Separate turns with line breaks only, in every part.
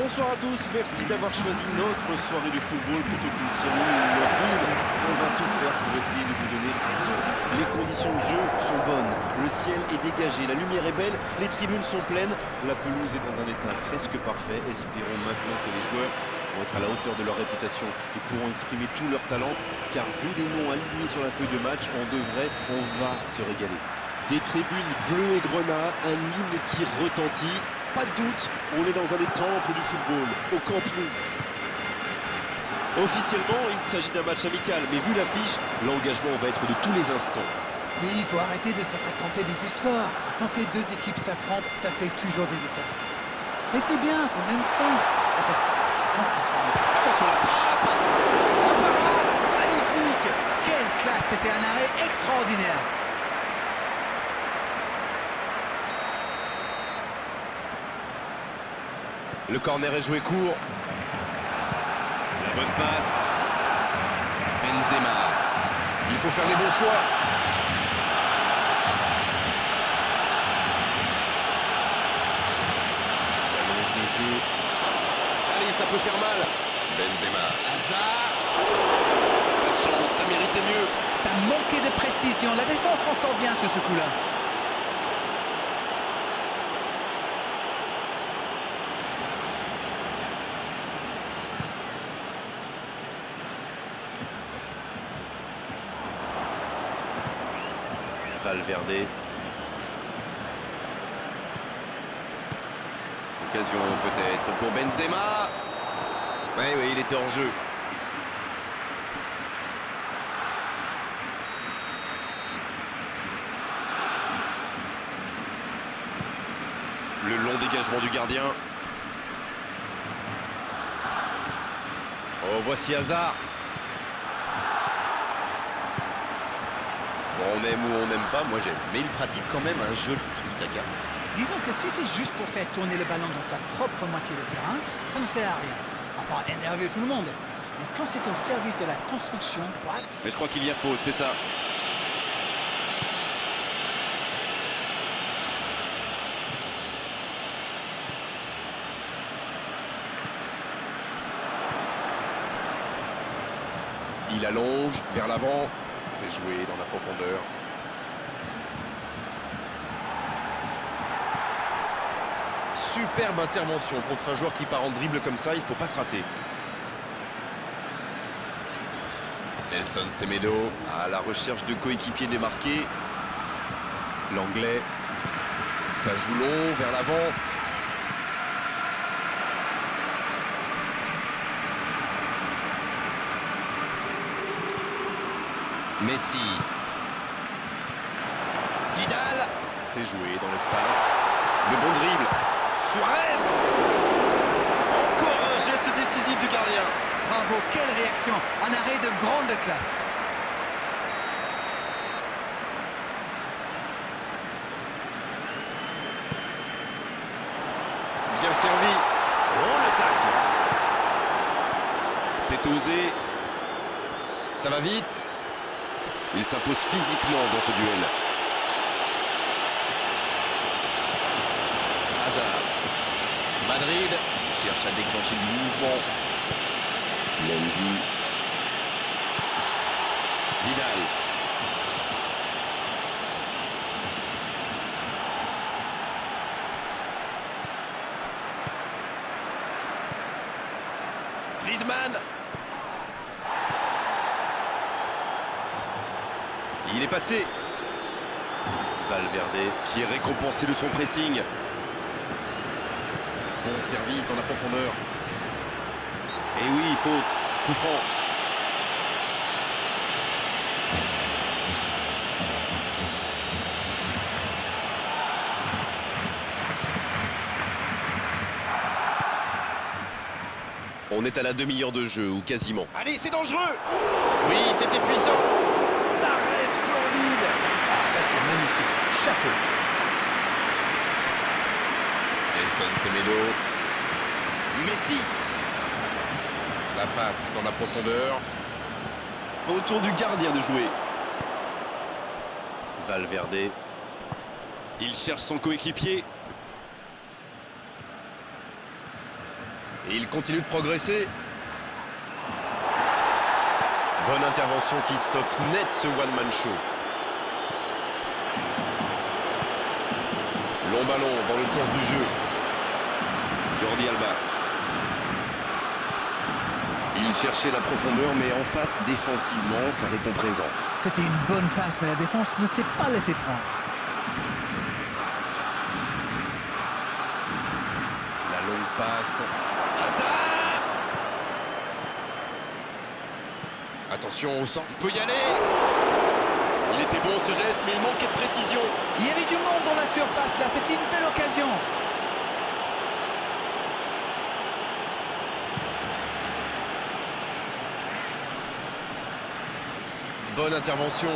Bonsoir à tous, merci d'avoir choisi notre soirée de football plutôt qu'une série ou un film. On va tout faire pour essayer de vous donner raison. Les conditions de jeu sont bonnes, le ciel est dégagé, la lumière est belle, les tribunes sont pleines, la pelouse est dans un état presque parfait. Espérons maintenant que les joueurs vont être à la hauteur de leur réputation et pourront exprimer tout leur talent, car vu les noms alignés sur la feuille de match, on va se régaler. Des tribunes bleues et grenats, un hymne qui retentit. Pas de doute, on est dans un des temples du football, au Camp Nou. Officiellement, il s'agit d'un match amical, mais vu l'affiche, l'engagement va être de tous les instants.
Oui, il faut arrêter de se raconter des histoires. Quand ces deux équipes s'affrontent, ça fait toujours des étincelles. Mais c'est bien, c'est même ça. Enfin, tant que ça n'est pas.
Attention la frappe! La parade! Magnifique!
Quelle classe, c'était un arrêt extraordinaire.
Le corner est joué court. La bonne passe. Benzema. Il faut faire les bons choix. Il allonge le jeu. Allez, ça peut faire mal. Benzema. Hazard. La chance, ça méritait mieux.
Ça manquait de précision. La défense s'en sort bien sur ce coup-là.
Valverde. Occasion peut-être pour Benzema. Oui, il était hors jeu. Le long dégagement du gardien. Oh, voici Hazard. On aime ou on n'aime pas, moi j'aime. Mais il pratique quand même un joli tiki-taka.
Disons que si c'est juste pour faire tourner le ballon dans sa propre moitié de terrain, ça ne sert à rien. À part énerver tout le monde. Mais quand c'est au service de la construction, quoi.
Mais je crois qu'il y a faute, c'est ça. Il allonge vers l'avant. C'est joué dans la profondeur. Superbe intervention contre un joueur qui part en dribble comme ça, il ne faut pas se rater. Nelson Semedo à la recherche de coéquipiers démarqués. L'anglais, ça joue long vers l'avant. Messi. Vidal. C'est joué dans l'espace. Le bon dribble. Suarez. Encore un geste décisif du gardien.
Bravo, quelle réaction. Un arrêt de grande classe.
Bien servi. Oh, le tacle. C'est osé. Ça va vite. Il s'impose physiquement dans ce duel. Hazard. Madrid cherche à déclencher le mouvement. Mendy. Vidal. Griezmann. Il est passé. Valverde qui est récompensé de son pressing. Bon service dans la profondeur. Et oui, faute. Coup franc. On est à la demi-heure de jeu, ou quasiment. Allez, c'est dangereux. Oui, c'était puissant. L'arrêt splendide.
Ah, ça c'est magnifique. Chapeau.
Nelson Semedo. Messi. La passe dans la profondeur. Autour du gardien de jouer. Valverde. Il cherche son coéquipier.
Et il continue de progresser. Bonne intervention qui stoppe net ce one-man show. Long ballon dans le sens du jeu. Jordi Alba.
Il cherchait la profondeur, mais en face, défensivement, ça répond présent.
C'était une bonne passe, mais la défense ne s'est pas laissée prendre.
La longue passe. Hazard!
Attention au centre. Il peut y aller. Il était bon ce geste, mais il manquait de précision.
Il y avait du monde dans la surface là, c'était une belle occasion.
Bonne intervention.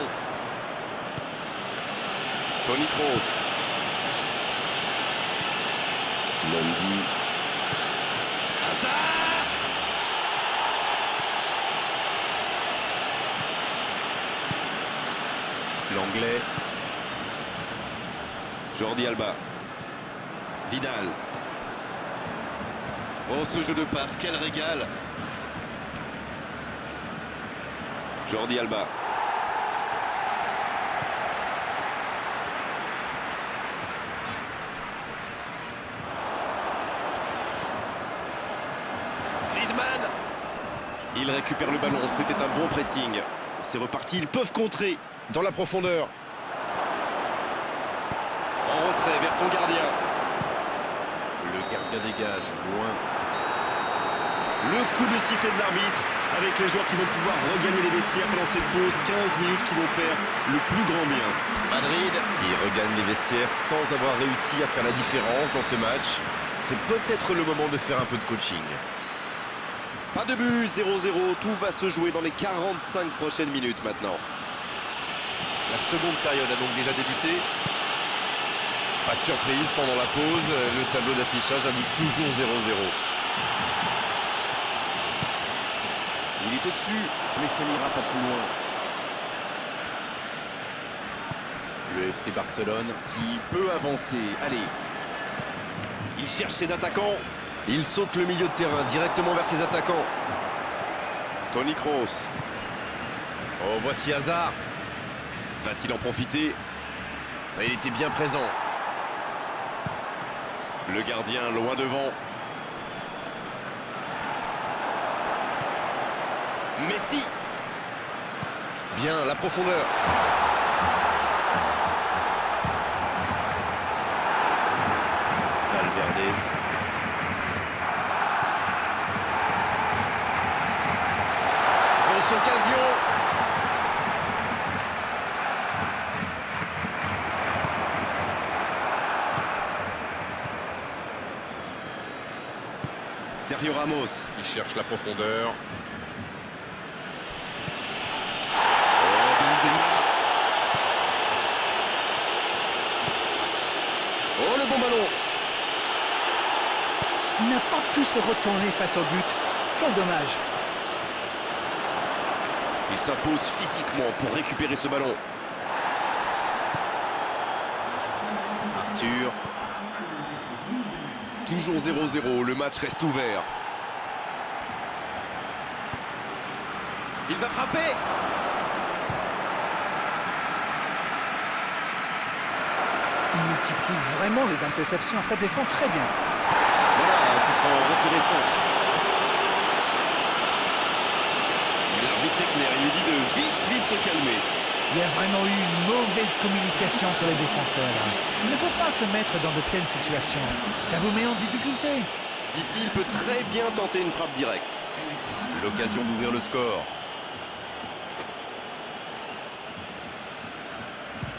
Toni Kroos.
Mendy.
Hazard.
L'anglais. Jordi Alba. Vidal. Oh, ce jeu de passe, quel régal! Jordi Alba.
Griezmann.
Il récupère le ballon, c'était un bon pressing. C'est reparti, ils peuvent contrer.
Dans la profondeur.
En retrait vers son gardien. Le gardien dégage, loin. Le coup de sifflet de l'arbitre avec les joueurs qui vont pouvoir regagner les vestiaires pendant cette pause. 15 minutes qui vont faire le plus grand bien.
Madrid qui regagne les vestiaires sans avoir réussi à faire la différence dans ce match. C'est peut-être le moment de faire un peu de coaching.
Pas de but, 0-0. Tout va se jouer dans les 45 prochaines minutes maintenant.
La seconde période a donc déjà débuté. Pas de surprise pendant la pause. Le tableau d'affichage indique toujours 0-0.
Il était dessus, mais ça n'ira pas plus loin. Le FC Barcelone qui peut avancer. Allez. Il cherche ses attaquants.
Il saute le milieu de terrain directement vers ses attaquants.
Toni Kroos.
Oh, voici Hazard.
Va-t-il en profiter?
Il était bien présent.
Le gardien loin devant. Messi.
Bien, la profondeur.
Valverde. Grosse occasion. Sergio Ramos.
Qui cherche la profondeur.
Oh, Benzema. Oh, le bon ballon.
Il n'a pas pu se retourner face au but. Quel dommage.
Il s'impose physiquement pour récupérer ce ballon. Arthur.
Toujours 0-0, le match reste ouvert.
Il va frapper.
Il multiplie vraiment les interceptions, ça défend très bien.
Voilà, un coup franc intéressant. L'arbitre est clair, il lui dit de vite se calmer.
Il y a vraiment eu une mauvaise communication entre les défenseurs. Il ne faut pas se mettre dans de telles situations. Ça vous met en difficulté.
D'ici, il peut très bien tenter une frappe directe. L'occasion d'ouvrir le score.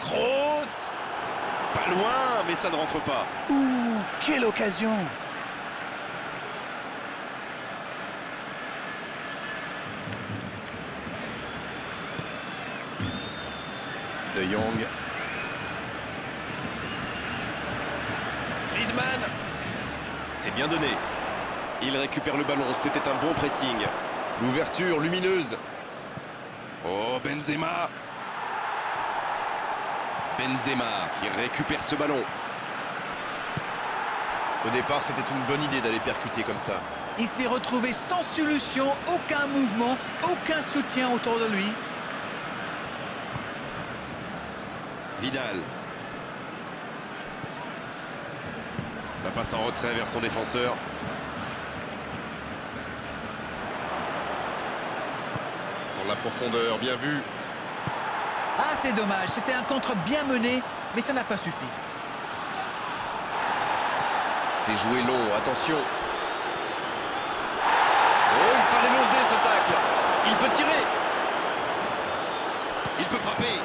Kroos. Pas loin, mais ça ne rentre pas.
Ouh, quelle occasion!
De Jong.
Griezmann. C'est bien donné. Il récupère le ballon, c'était un bon pressing.
L'ouverture lumineuse.
Oh, Benzema. Benzema qui récupère ce ballon.
Au départ, c'était une bonne idée d'aller percuter comme ça.
Il s'est retrouvé sans solution, aucun mouvement, aucun soutien autour de lui.
Vidal.
La passe en retrait vers son défenseur. Dans la profondeur, bien vu.
Ah, c'est dommage, c'était un contre bien mené, mais ça n'a pas suffi.
C'est joué long, attention. Oh, il fallait l'oser ce tacle. Il peut tirer. Il peut frapper.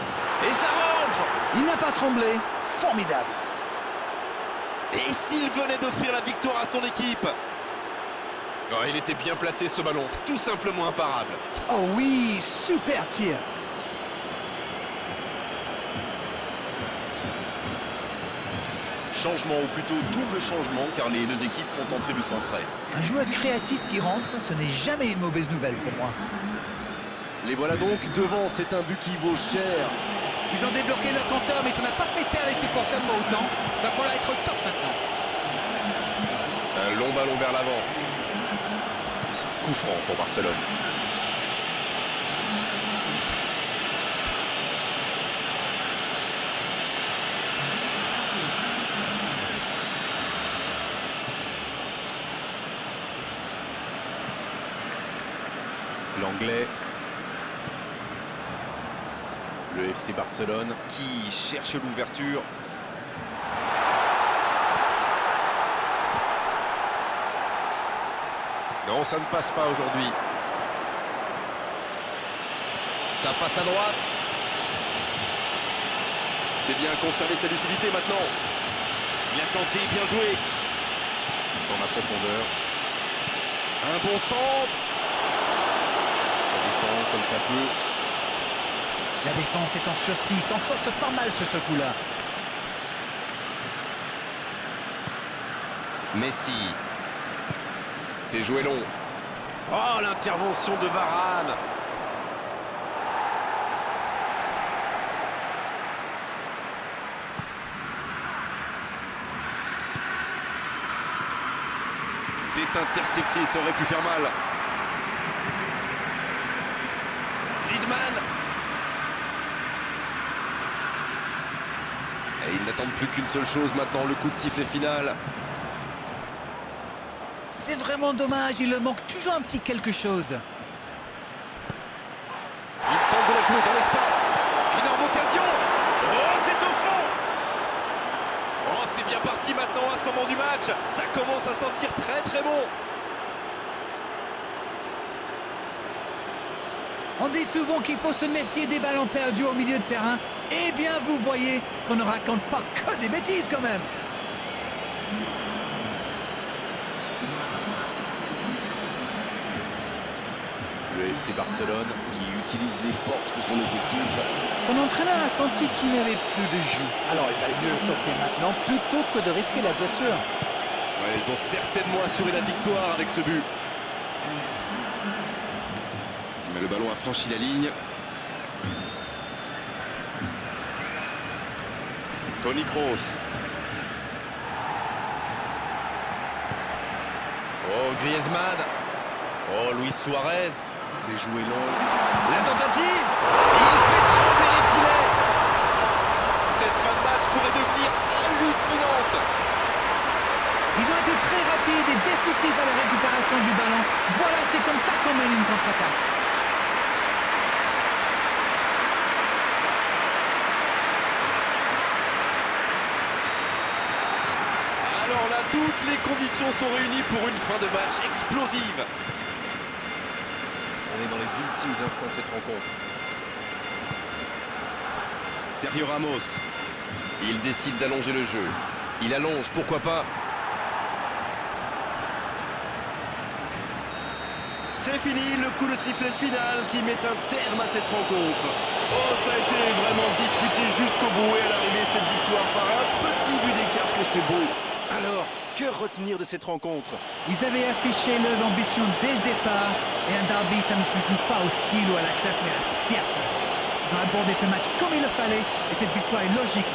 Et ça rentre.
Il n'a pas tremblé, formidable.
Et s'il venait d'offrir la victoire à son équipe?
Oh, il était bien placé ce ballon, tout simplement imparable.
Oh oui, super tir.
Changement, ou plutôt double changement, car les deux équipes font entrer du sang frais.
Un joueur créatif qui rentre, ce n'est jamais une mauvaise nouvelle pour moi.
Les voilà donc devant, c'est un but qui vaut cher.
Ils ont débloqué leur compteur, mais ça n'a pas fait taire les supporters pour autant. Il va falloir être top maintenant.
Un long ballon vers l'avant. Coup franc pour Barcelone. L'anglais. Le FC Barcelone
Qui cherche l'ouverture.
Non, ça ne passe pas aujourd'hui. Ça passe à droite.
C'est bien conserver sa lucidité maintenant. Il a tenté, bien joué.
Dans la profondeur.
Un bon centre.
Ça défend comme ça peut.
La défense est en sursis, ils s'en sortent pas mal sur ce coup-là.
Messi. C'est joué long.
Oh, l'intervention de Varane. C'est intercepté, ça aurait pu faire mal. Griezmann.
Et ils n'attendent plus qu'une seule chose maintenant, le coup de sifflet final.
C'est vraiment dommage, il leur manque toujours un petit quelque chose.
Il tente de la jouer dans l'espace. Énorme occasion. Oh, c'est au fond. Oh, c'est bien parti maintenant à ce moment du match. Ça commence à sentir très très bon.
On dit souvent qu'il faut se méfier des ballons perdus au milieu de terrain. Eh bien, vous voyez qu'on ne raconte pas que des bêtises quand même.
Le FC Barcelone.
Qui utilise les forces de son effectif.
Son entraîneur a senti qu'il n'avait plus de jus. Alors il va mieux le sortir maintenant plutôt que de risquer la blessure.
Ouais, ils ont certainement assuré la victoire avec ce but. Mais le ballon a franchi la ligne.
Toni Kroos. Oh, Griezmann. Oh, Luis Suarez. C'est joué long.
La tentative. Il fait trembler les filets. Cette fin de match pourrait devenir hallucinante.
Ils ont été très rapides et décisifs à la récupération du ballon. Voilà, c'est comme ça qu'on mène une contre-attaque.
Alors là, toutes les conditions sont réunies pour une fin de match explosive.
On est dans les ultimes instants de cette rencontre.
Sergio Ramos.
Il décide d'allonger le jeu. Il allonge, pourquoi pas.
C'est fini, le coup de sifflet final qui met un terme à cette rencontre. Oh, ça a été vraiment disputé jusqu'au bout et à l'arrivée, cette victoire par un petit but d'écart que c'est beau. Alors, que retenir de cette rencontre?
Ils avaient affiché leurs ambitions dès le départ. Et un derby, ça ne se joue pas au style ou à la classe, mais à la fierté. Ils ont abordé ce match comme il le fallait et cette victoire est logique.